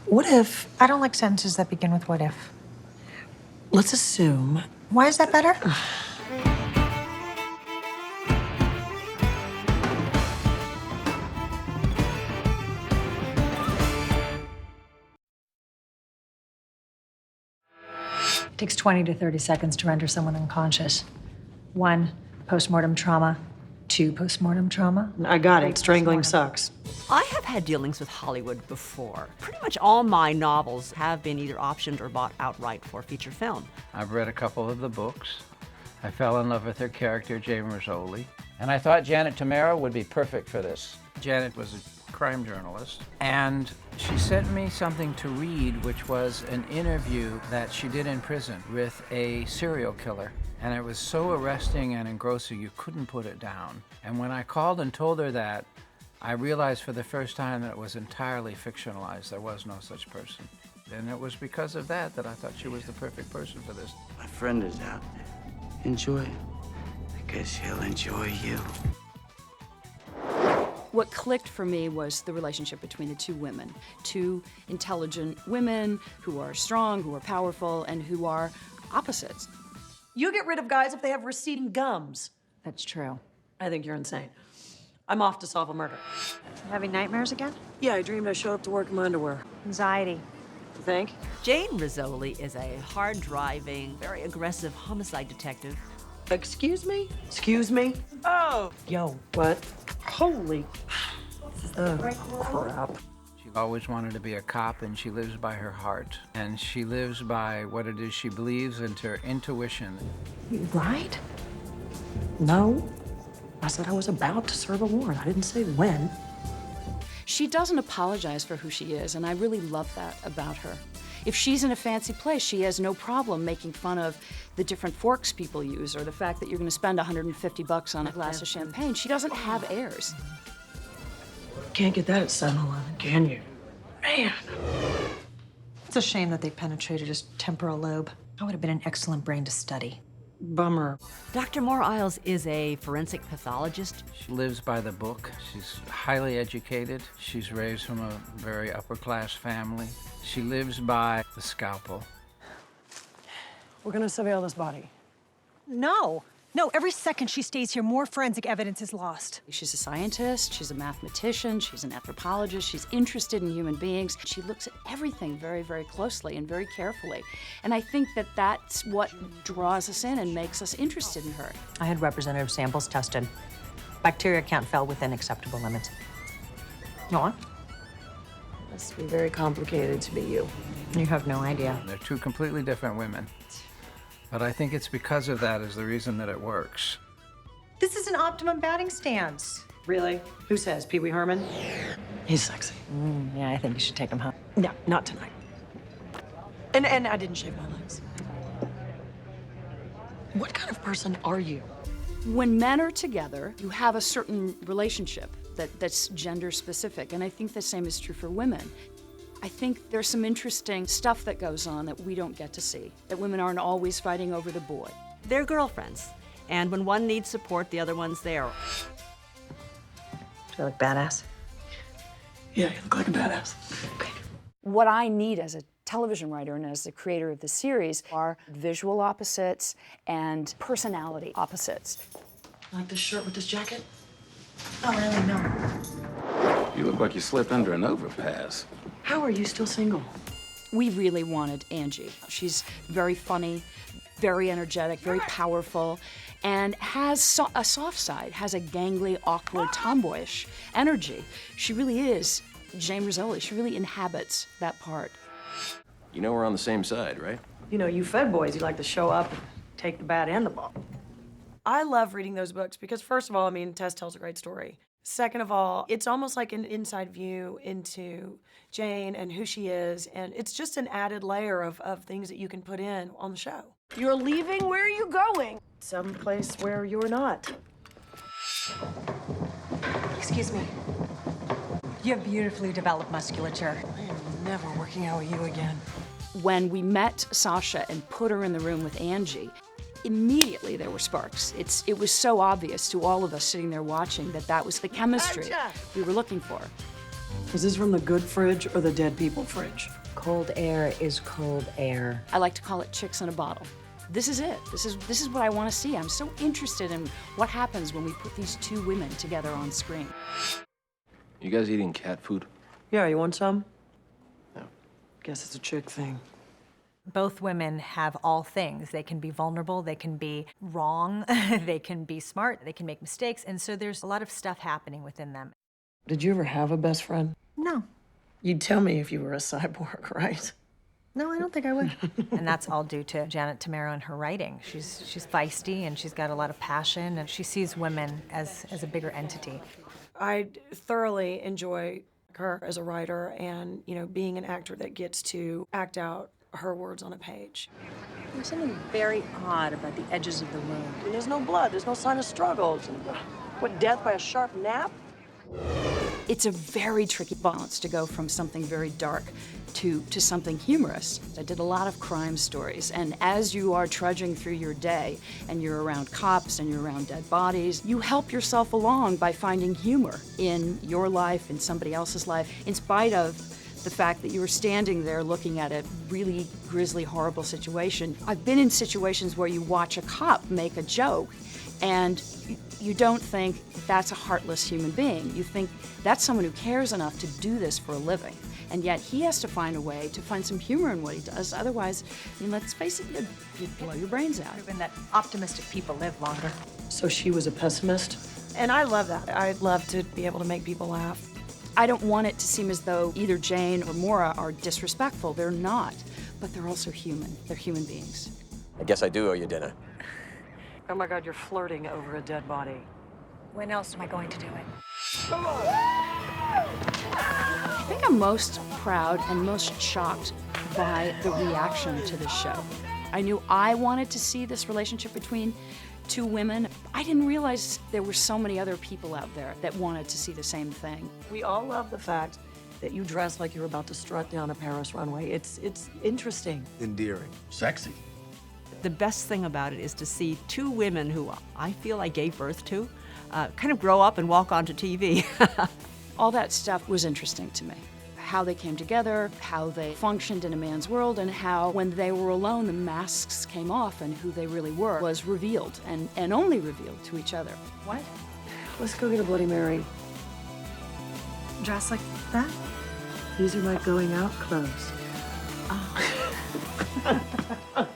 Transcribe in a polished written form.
What if, I don't like sentences that begin with what if. let's assume, Why is that better? It takes 20 to 30 seconds to render someone unconscious. 1, postmortem trauma. 2, postmortem trauma. I got it, strangling sucks. I have had dealings with Hollywood before. Pretty much all my novels have been either optioned or bought outright for feature film. I've read a couple of the books. I fell in love with her character, Jane Rizzoli. And I thought Janet Tamara would be perfect for this. Janet was a crime journalist, and she sent me something to read, which was an interview that she did in prison with a serial killer. And it was so arresting and engrossing, you couldn't put it down. And when I called and told her that, I realized for the first time that it was entirely fictionalized. There was no such person. And it was because of that that I thought she was the perfect person for this. My friend is out there. Enjoy it, because she'll enjoy you. What clicked for me was the relationship between the two women. Two intelligent women who are strong, who are powerful, and who are opposites. You get rid of guys if they have receding gums. That's true. I think you're insane. I'm off to solve a murder. Having nightmares again? Yeah, I dreamed I showed up to work in my underwear. Anxiety. You think? Jane Rizzoli is a hard-driving, very aggressive homicide detective. Excuse me? Excuse me? Oh! Yo, what? Holy... crap. She always wanted to be a cop, and she lives by her heart. And she lives by what it is she believes and her intuition. You lied? No. I said I was about to serve a warrant. I didn't say when. She doesn't apologize for who she is, and I really love that about her. If she's in a fancy place, she has no problem making fun of the different forks people use or the fact that you're going to spend $150 on a glass of champagne. She doesn't have airs. Can't get that at 7-Eleven, can you? Man. It's a shame that they penetrated his temporal lobe. That would have been an excellent brain to study. Bummer. Dr. Moore Isles is a forensic pathologist. She lives by the book. She's highly educated. She's raised from a very upper-class family. She lives by the scalpel. We're gonna surveil this body. No. No, every second she stays here, more forensic evidence is lost. She's a scientist, she's a mathematician, she's an anthropologist, she's interested in human beings. She looks at everything very, very closely and very carefully. And I think that that's what draws us in and makes us interested in her. I had representative samples tested. Bacteria count fell within acceptable limits. Go on. Must be very complicated to be you. You have no idea. They're two completely different women. But I think it's because of that is the reason that it works. This is an optimum batting stance. Really? Who says? Pee Wee Herman? He's sexy. Yeah, I think you should take him home. No, not tonight. And I didn't shave my legs. What kind of person are you? When men are together, you have a certain relationship that's gender specific, and I think the same is true for women. I think there's some interesting stuff that goes on that we don't get to see, that women aren't always fighting over the boy. They're girlfriends, and when one needs support, the other one's there. Do I look badass? Yeah, you look like a badass. Okay. What I need as a television writer and as the creator of the series are visual opposites and personality opposites. Like this shirt with this jacket? Oh, really? No. You look like you slipped under an overpass. How are you still single? We really wanted Angie. She's very funny, very energetic, very powerful, and has a soft side, has a gangly, awkward, tomboyish energy. She really is Jane Rizzoli. She really inhabits that part. You know we're on the same side, right? You know, you Fed boys, you like to show up and take the bat and the ball. I love reading those books because, first of all, I mean, Tess tells a great story. Second of all, it's almost like an inside view into Jane and who she is, and it's just an added layer of things that you can put in on the show. You're leaving? Where are you going? Someplace where you're not. Excuse me. You have beautifully developed musculature. I am never working out with you again. When we met Sasha and put her in the room with Angie, immediately there were sparks. It was so obvious to all of us sitting there watching that that was the chemistry we were looking for. Is this from the good fridge or the dead people fridge? Cold air is cold air. I like to call it chicks in a bottle. This is it. This is what I want to see. I'm so interested in what happens when we put these two women together on screen. You guys eating cat food? Yeah, you want some? No. Guess it's a chick thing. Both women have all things. They can be vulnerable, they can be wrong, they can be smart, they can make mistakes, and so there's a lot of stuff happening within them. Did you ever have a best friend? No. You'd tell me if you were a cyborg, right? No, I don't think I would. And that's all due to Janet Tamaro and her writing. She's feisty and she's got a lot of passion and she sees women as a bigger entity. I thoroughly enjoy her as a writer and, you know, being an actor that gets to act out her words on a page. There's something very odd about the edges of the wound. And there's no blood, there's no sign of struggles. What, death by a sharp nap? It's a very tricky balance to go from something very dark to something humorous. I did a lot of crime stories, and as you are trudging through your day and you're around cops and you're around dead bodies, you help yourself along by finding humor in your life, in somebody else's life, in spite of the fact that you were standing there looking at a really grisly, horrible situation. I've been in situations where you watch a cop make a joke and you don't think that's a heartless human being. You think that's someone who cares enough to do this for a living. And yet he has to find a way to find some humor in what he does. Otherwise, I mean, let's face it, you'd blow your brains out. Proven that optimistic people live longer. So she was a pessimist? And I love that. I'd love to be able to make people laugh. I don't want it to seem as though either Jane or Maura are disrespectful. They're not. But they're also human. They're human beings. I guess I do owe you dinner. Oh my God, you're flirting over a dead body. When else am I going to do it? I think I'm most proud and most shocked by the reaction to this show. I knew I wanted to see this relationship between two women. I didn't realize there were so many other people out there that wanted to see the same thing. We all love the fact that you dress like you're about to strut down a Paris runway. It's interesting. Endearing. Sexy. The best thing about it is to see two women who I feel I gave birth to kind of grow up and walk onto TV. All that stuff was interesting to me. How they came together, how they functioned in a man's world, and how when they were alone, the masks came off and who they really were was revealed, and only revealed to each other. What? Let's go get a Bloody Mary. Dress like that? These are my going out clothes. Oh.